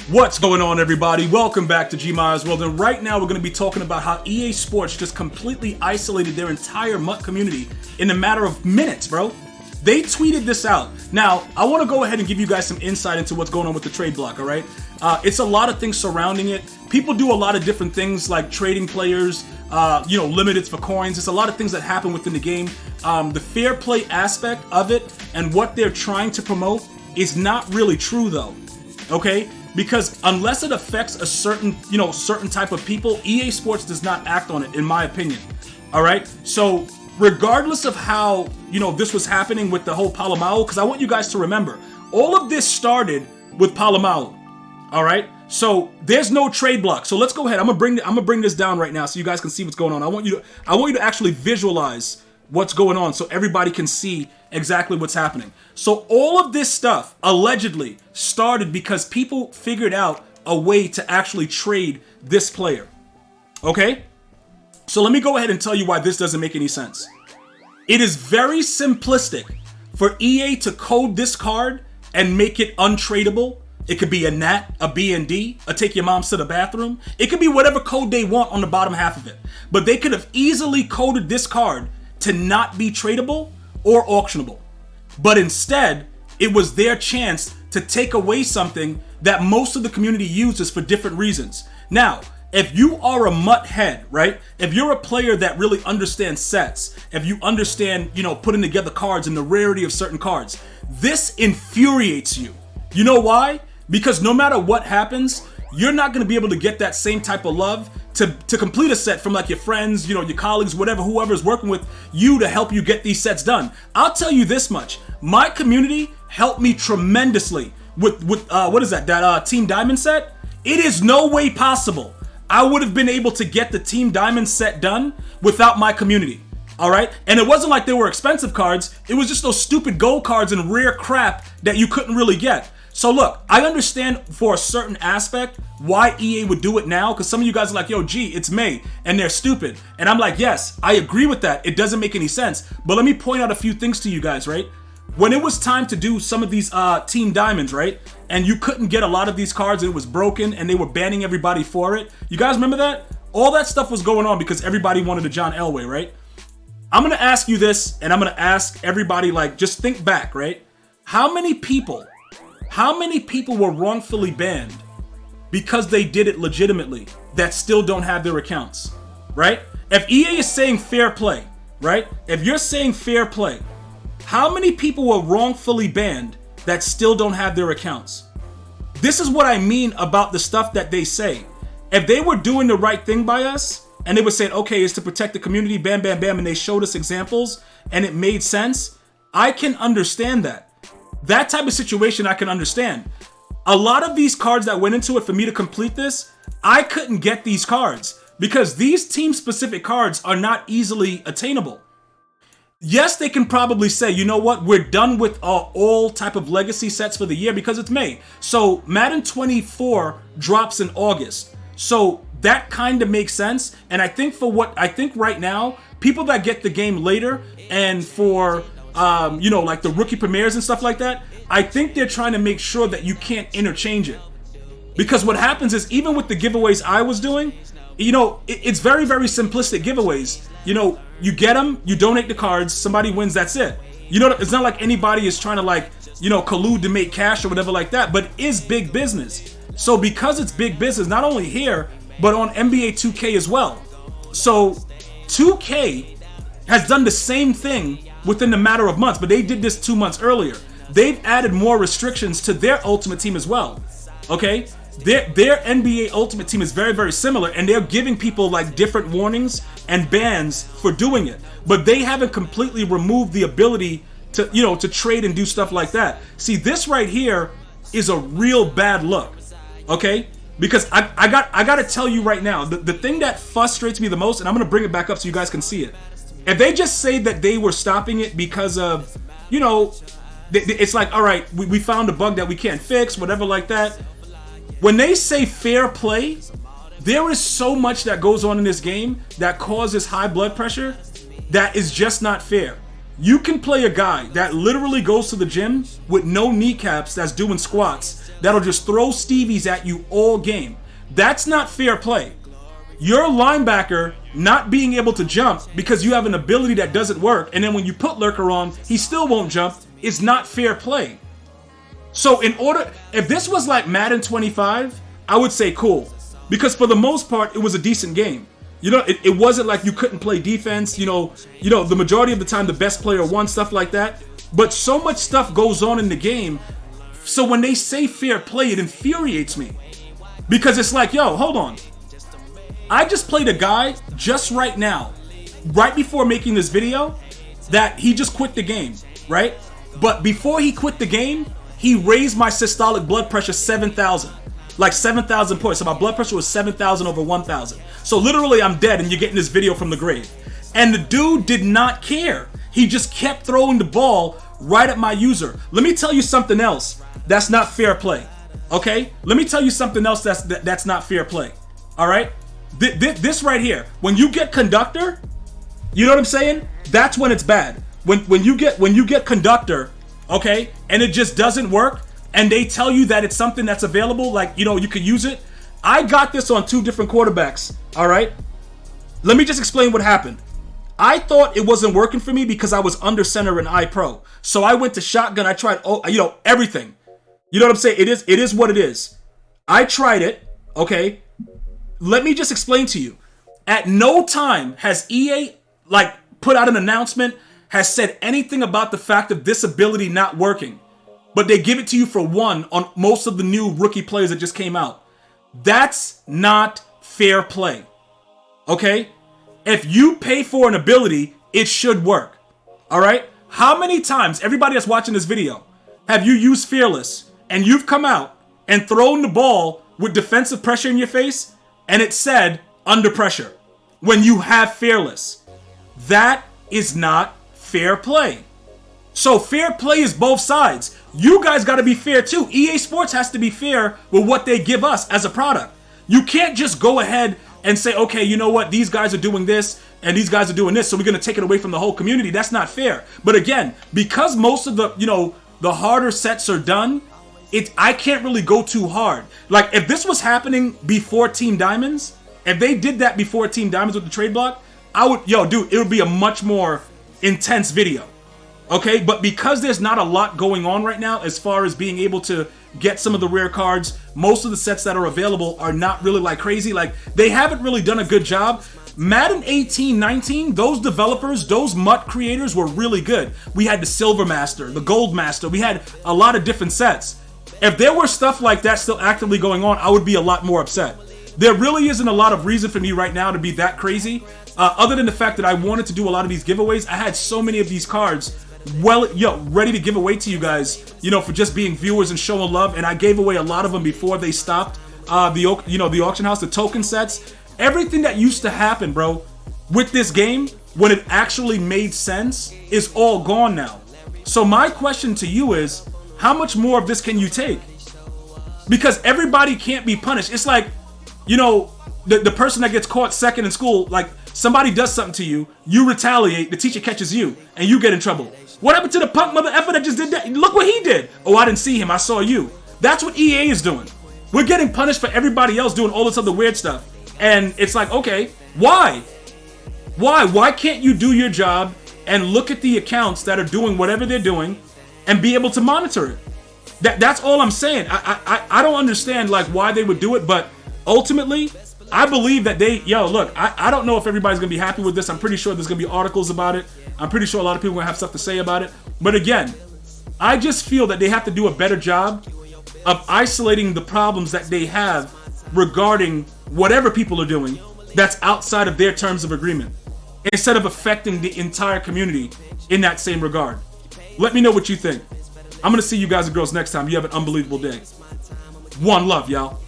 What's going on, everybody? Welcome back to GmiasWorld, and right now we're going to be talking about how EA Sports just completely isolated their entire MUT community in a matter of minutes, bro. They tweeted this out. Now, I want to go ahead and give you guys some insight into what's going on with the trade block, all right? It's a lot of things surrounding it. People do a lot of different things like trading players, limiteds for coins. There's a lot of things that happen within the game. The fair play aspect of it and what they're trying to promote is not really true, though, okay? Because unless it affects a certain type of people, EA Sports does not act on it, in my opinion. All right. So regardless of how, this was happening with the whole Palomao, because I want you guys to remember, all of this started with Palomao. All right. So there's no trade block. So let's go ahead. I'm gonna bring this down right now so you guys can see what's going on. I want you to actually visualize what's going on so everybody can see exactly what's happening. So all of this stuff allegedly started because people figured out a way to actually trade this player. Okay? So let me go ahead and tell you why this doesn't make any sense. It is very simplistic for EA to code this card and make it untradeable. It could be a NAT, a B&D, a take your moms to the bathroom. It could be whatever code they want on the bottom half of it. But they could have easily coded this card to not be tradable or auctionable. But instead, it was their chance to take away something that most of the community uses for different reasons. Now, if you are a MUT head, right? If you're a player that really understands sets, if you understand, putting together cards and the rarity of certain cards, this infuriates you. You know why? Because no matter what happens, you're not going to be able to get that same type of love to complete a set from like your friends, your colleagues, whoever's working with you to help you get these sets done. I'll tell you this much. My community helped me tremendously with what is that Team Diamond set? It is no way possible I would have been able to get the Team Diamond set done without my community. All right? And it wasn't like they were expensive cards. It was just those stupid gold cards and rare crap that you couldn't really get. So look, I understand for a certain aspect why EA would do it now, because some of you guys are like, yo, G, it's May, and they're stupid. And I'm like, yes, I agree with that. It doesn't make any sense. But let me point out a few things to you guys, right? When it was time to do some of these Team Diamonds, right? And you couldn't get a lot of these cards, and it was broken, and they were banning everybody for it. You guys remember that? All that stuff was going on because everybody wanted a John Elway, right? I'm going to ask you this, and I'm going to ask everybody, just think back, right? How many people were wrongfully banned because they did it legitimately that still don't have their accounts, right? If EA is saying fair play, right? If you're saying fair play, how many people were wrongfully banned that still don't have their accounts? This is what I mean about the stuff that they say. If they were doing the right thing by us and they were saying, okay, it's to protect the community, bam, bam, bam, and they showed us examples and it made sense, I can understand that. That type of situation I can understand. A lot of these cards that went into it for me to complete this, I couldn't get these cards because these team-specific cards are not easily attainable. Yes, they can probably say, you know what, we're done with all type of legacy sets for the year because it's May. So Madden 24 drops in August. So that kind of makes sense. And I think right now, people that get the game later and for like the rookie premieres and stuff like that, I think they're trying to make sure that you can't interchange it. Because what happens is, even with the giveaways I was doing, it's very, very simplistic giveaways. You get them, you donate the cards, somebody wins, that's it. It's not like anybody is trying to collude to make cash or whatever like that, but it is big business. So because it's big business, not only here, but on NBA 2K as well. So 2K has done the same thing within a matter of months, but they did this 2 months earlier. They've added more restrictions to their Ultimate Team as well. Okay? Their NBA Ultimate Team is very, very similar, and they're giving people different warnings and bans for doing it. But they haven't completely removed the ability to trade and do stuff like that. See, this right here is a real bad look. Okay? Because I got to tell you right now, the thing that frustrates me the most, and I'm going to bring it back up so you guys can see it. If they just say that they were stopping it because of, it's like, all right, we found a bug that we can't fix, whatever like that. When they say fair play, there is so much that goes on in this game that causes high blood pressure that is just not fair. You can play a guy that literally goes to the gym with no kneecaps that's doing squats, that'll just throw Stevies at you all game. That's not fair play. Your linebacker not being able to jump because you have an ability that doesn't work, and then when you put Lurker on, he still won't jump, is not fair play. So if this was like Madden 25, I would say cool. Because for the most part, it was a decent game. You know, it wasn't like you couldn't play defense, you know, the majority of the time the best player won, stuff like that. But so much stuff goes on in the game, so when they say fair play, it infuriates me. Because it's like, yo, hold on. I just played a guy just right now, right before making this video, that he just quit the game, right? But before he quit the game, he raised my systolic blood pressure 7,000. Like 7,000 points. So my blood pressure was 7,000 over 1,000. So literally I'm dead and you're getting this video from the grave. And the dude did not care. He just kept throwing the ball right at my user. Let me tell you something else that's not fair play. Okay? Let me tell you something else that's not fair play. All right? This right here. When you get conductor, you know what I'm saying? That's when it's bad. When you get conductor, okay, and it just doesn't work, and they tell you that it's something that's available, like, you know, you could use it. I got this on 2 different quarterbacks, all right? Let me just explain what happened. I thought it wasn't working for me because I was under center in iPro. So I went to shotgun, I tried, everything. You know what I'm saying? It is what it is. I tried it, okay? Let me just explain to you. At no time has EA, put out an announcement, has said anything about the fact of this ability not working. But they give it to you for one on most of the new rookie players that just came out. That's not fair play. Okay? If you pay for an ability, it should work. All right? How many times, everybody that's watching this video, have you used Fearless and you've come out and thrown the ball with defensive pressure in your face and it said under pressure when you have Fearless? That is not fair play. So fair play is both sides. You guys got to be fair too. EA Sports has to be fair with what they give us as a product. You can't just go ahead and say, okay, you know what? These guys are doing this and these guys are doing this, so we're going to take it away from the whole community. That's not fair. But again, because most of the, the harder sets are done, I can't really go too hard. Like if this was happening before Team Diamonds, if they did that before Team Diamonds with the trade block, it would be a much more intense video. Okay, but because there's not a lot going on right now as far as being able to get some of the rare cards, most of the sets that are available are not really like crazy. Like they haven't really done a good job. Madden 18, 19, those developers, those MUT creators were really good. We had the Silver Master, the Gold Master. We had a lot of different sets. If there were stuff like that still actively going on, I would be a lot more upset. There really isn't a lot of reason for me right now to be that crazy. Other than the fact that I wanted to do a lot of these giveaways. I had so many of these cards ready to give away to you guys, for just being viewers and showing love. And I gave away a lot of them before they stopped the auction house, the token sets, everything that used to happen, bro, with this game when it actually made sense is all gone now. So my question to you is, how much more of this can you take? Because everybody can't be punished. It's like, the person that gets caught second in school, like somebody does something to you, you retaliate, the teacher catches you, and you get in trouble. What happened to the punk mother effer that just did that? Look what he did. Oh, I didn't see him, I saw you. That's what EA is doing. We're getting punished for everybody else doing all this other weird stuff. And it's like, okay, why? Why can't you do your job and look at the accounts that are doing whatever they're doing and be able to monitor it? That's all I'm saying. I don't understand why they would do it, but ultimately, I believe that I don't know if everybody's going to be happy with this. I'm pretty sure there's going to be articles about it. I'm pretty sure a lot of people are going to have stuff to say about it. But again, I just feel that they have to do a better job of isolating the problems that they have regarding whatever people are doing that's outside of their terms of agreement, instead of affecting the entire community in that same regard. Let me know what you think. I'm going to see you guys and girls next time. You have an unbelievable day. One love, y'all.